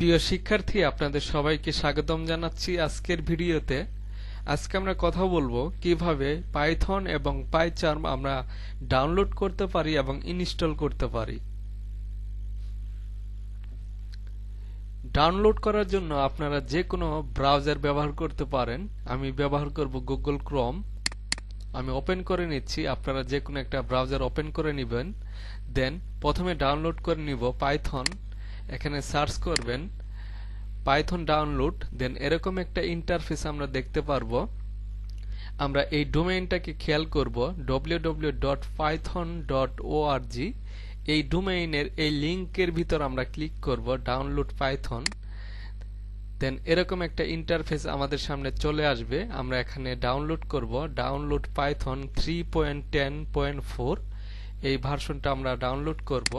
প্রিয় শিক্ষার্থী, আপনাদের সবাইকে স্বাগতম জানাচ্ছি আজকের ভিডিওতে। আজকে আমরা কথা বলবো কিভাবে পাইথন এবং পাইচার্ম আমরা ডাউনলোড করতে পারি এবং ইনস্টল করতে পারি। ডাউনলোড করার জন্য আপনারা যে কোনো ব্রাউজার ব্যবহার করতে পারেন। আমি ব্যবহার করব গুগল ক্রোম। আমি ওপেন করে নিচ্ছি, আপনারা যে কোনো একটা ব্রাউজার ওপেন করে নেবেন। দেন প্রথমে ডাউনলোড করে নিব পাইথন। এখানে সার্চ করবেন পাইথন ডাউনলোড। দেন এরকম একটা ইন্টারফেস আমরা দেখতে পারবো। আমরা এই ডোমেইনটাকে খেয়াল করব www.python.org। এই ডোমেইনের এই লিংকের ভিতর আমরা ক্লিক করব ডাউনলোড পাইথন। দেন এরকম একটা ইন্টারফেস আমাদের সামনে চলে আসবে। আমরা এখানে ডাউনলোড করব ডাউনলোড পাইথন 3.10.4। এই ভার্সনটা আমরা ডাউনলোড করব।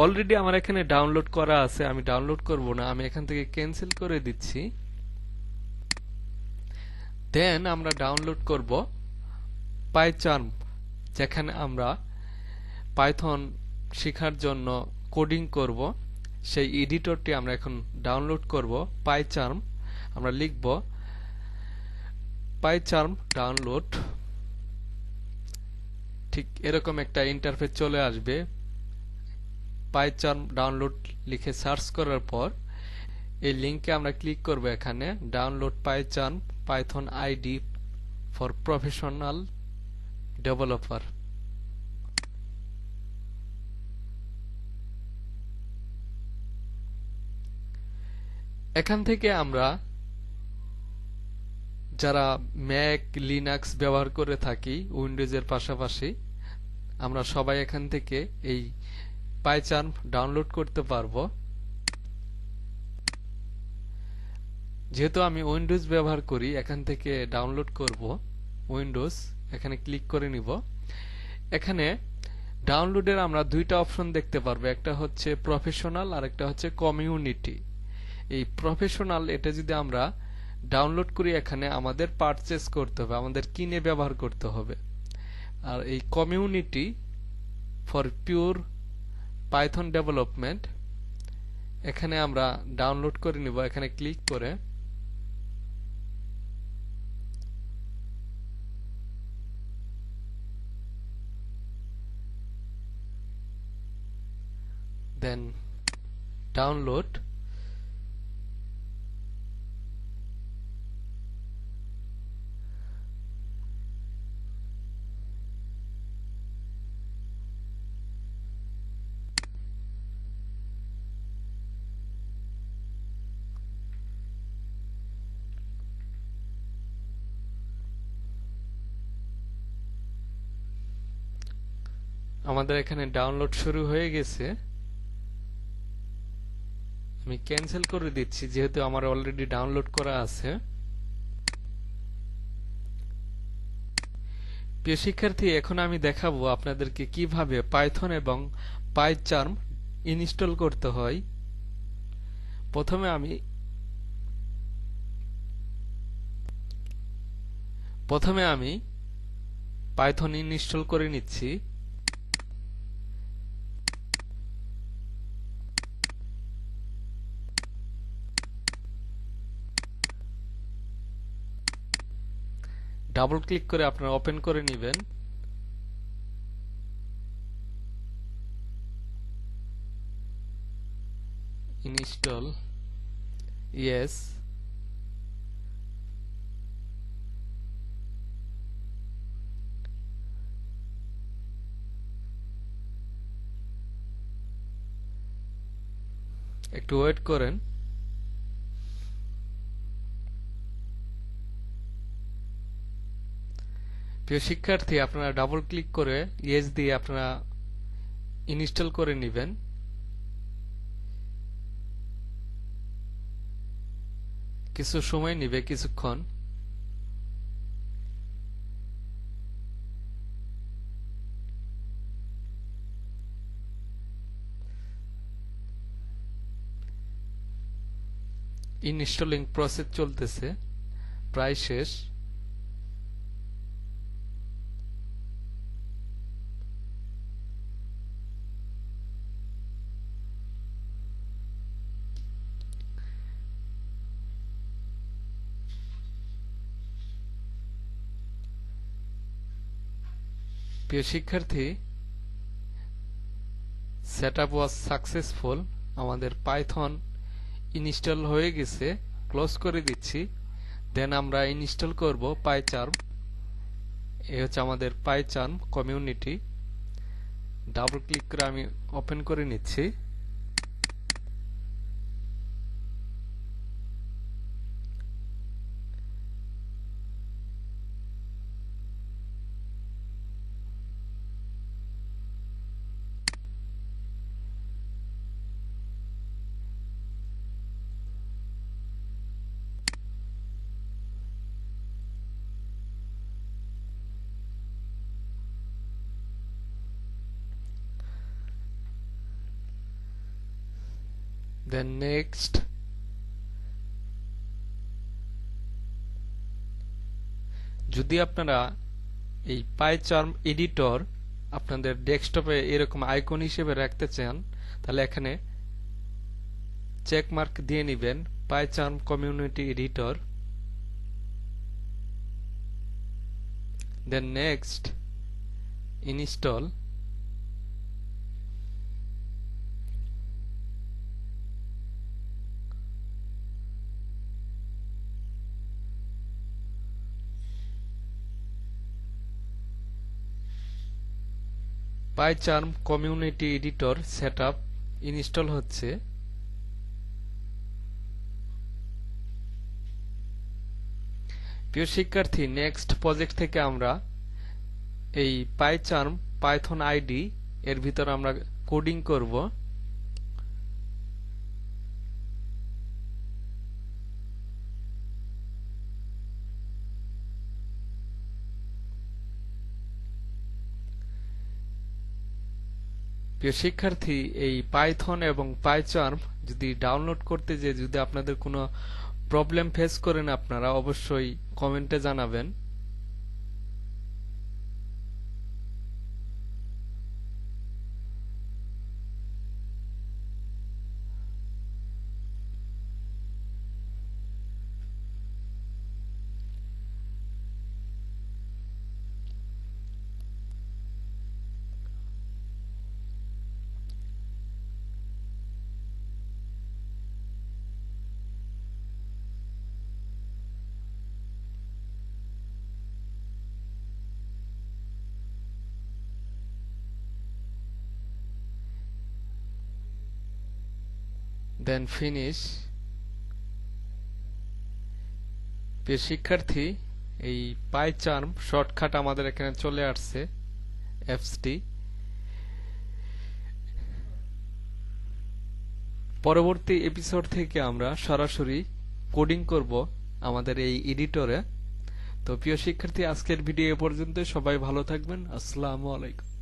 অলরেডি আমার এখানে ডাউনলোড করা আছে, আমি ডাউনলোড করব না, আমি এখান থেকে ক্যান্সেল করে দিচ্ছি। দেন আমরা ডাউনলোড করব পাইচার্ম, যেখানে আমরা পাইথন শেখার জন্য কোডিং করব। সেই এডিটরটি আমরা এখন ডাউনলোড করব পাইচার্ম। আমরা লিখব পাইচার্ম ডাউনলোড। ঠিক এরকম একটা ইন্টারফেস চলে আসবে। পাইচার্ম ডাউনলোড লিখে সার্চ করার পর এই লিংকে আমরা ক্লিক করব। এখানে download PyCharm Python ID for professional developer. এখান থেকে আমরা যারা ম্যাক লিনাক্স ব্যবহার করে থাকি উইন্ডোজের পাশাপাশি, আমরা সবাই এখান থেকে এই পাইচার্ম ডাউনলোড করতে পারবো। যেহেতু আমি উইন্ডোজ ব্যবহার করি, এখান থেকে ডাউনলোড করব উইন্ডোজ। এখানে ক্লিক করে নিব। এখানে ডাউনলোডের আমরা দুইটা অপশন দেখতে পারবো, একটা হচ্ছে প্রফেশনাল আর একটা হচ্ছে কমিউনিটি। এই প্রফেশনাল এটা যদি আমরা ডাউনলোড করি, এখানে আমাদের পারচেজ করতে হবে, আমাদের কিনে ব্যবহার করতে হবে। আর এই community for pure Python development, এখানে আমরা ডাউনলোড করে নিব। এখানে ক্লিক করে দেন ডাউনলোড। আমাদের এখানে ডাউনলোড শুরু হয়ে গেছে। আমি ক্যান্সেল করে দিচ্ছি যেহেতু আমার অলরেডি ডাউনলোড করা আছে। প্রিয় শিক্ষার্থী, এখন আমি দেখাবো আপনাদেরকে কিভাবে পাইথন এবং পাইচার্ম ইনস্টল করতে হয়। প্রথমে আমি পাইথন ইনস্টল করে নিচ্ছি। ডাবল ক্লিক করে আপনারা ওপেন করে নেবেন। Install yes. একটু ওয়েট করেন। প্রিয় শিক্ষার্থী, আপনারা ডাবল ক্লিক করে ইয়েস দিয়ে আপনারা ইনস্টল করে নেবেন। কিছু সময় নেবে, কিছুক্ষণ। ইনস্টলিং প্রসেস চলতেছে, প্রায় শেষ। প্রিয় শিক্ষার্থী, সেটআপ ওয়াজ সাকসেসফুল। আমাদের পাইথন ইনস্টল হয়ে গেছে। ক্লোজ করে দিচ্ছি। দেন আমরা ইনস্টল করব পাইচার্ম। এই হচ্ছে আমাদের পাইচার্ম কমিউনিটি। ডাবল ক্লিক করে আমি ওপেন করে নিচ্ছি। Then next. যদি আপনারা এই পাইচার্ম এডিটর আপনাদের ডেস্কটপে এরকম আইকন হিসেবে রাখতে চান, তাহলে এখানে চেক মার্ক দিয়ে নেবেন PyCharm community editor. Then next, install. PyCharm community editor setup install হচ্ছে। প্রিয় শিক্ষার্থী, নেক্সট প্রজেক্ট থেকে আমরা এই পাইচার্ম পাইথন আইডি এর ভিতর আমরা কোডিং করব। প্রিয় শিক্ষার্থী, এই পাইথন এবং পাইচার্ম যদি ডাউনলোড করতে যে যদি আপনাদের কোনো প্রবলেম ফেস করেন, আপনারা অবশ্যই কমেন্টে জানাবেন। Then finish. প্রিয় শিক্ষার্থী, এই পাইচার্ম শর্টকাট আমাদের এখানে চলে আসছে, এফসটি। পরবর্তী এপিসোড থেকে আমরা সরাসরি কোডিং করব আমাদের এই এডিটরে। তো প্রিয় শিক্ষার্থী, আজকের ভিডিও এ পর্যন্ত। সবাই ভালো থাকবেন। আসসালামু আলাইকুম।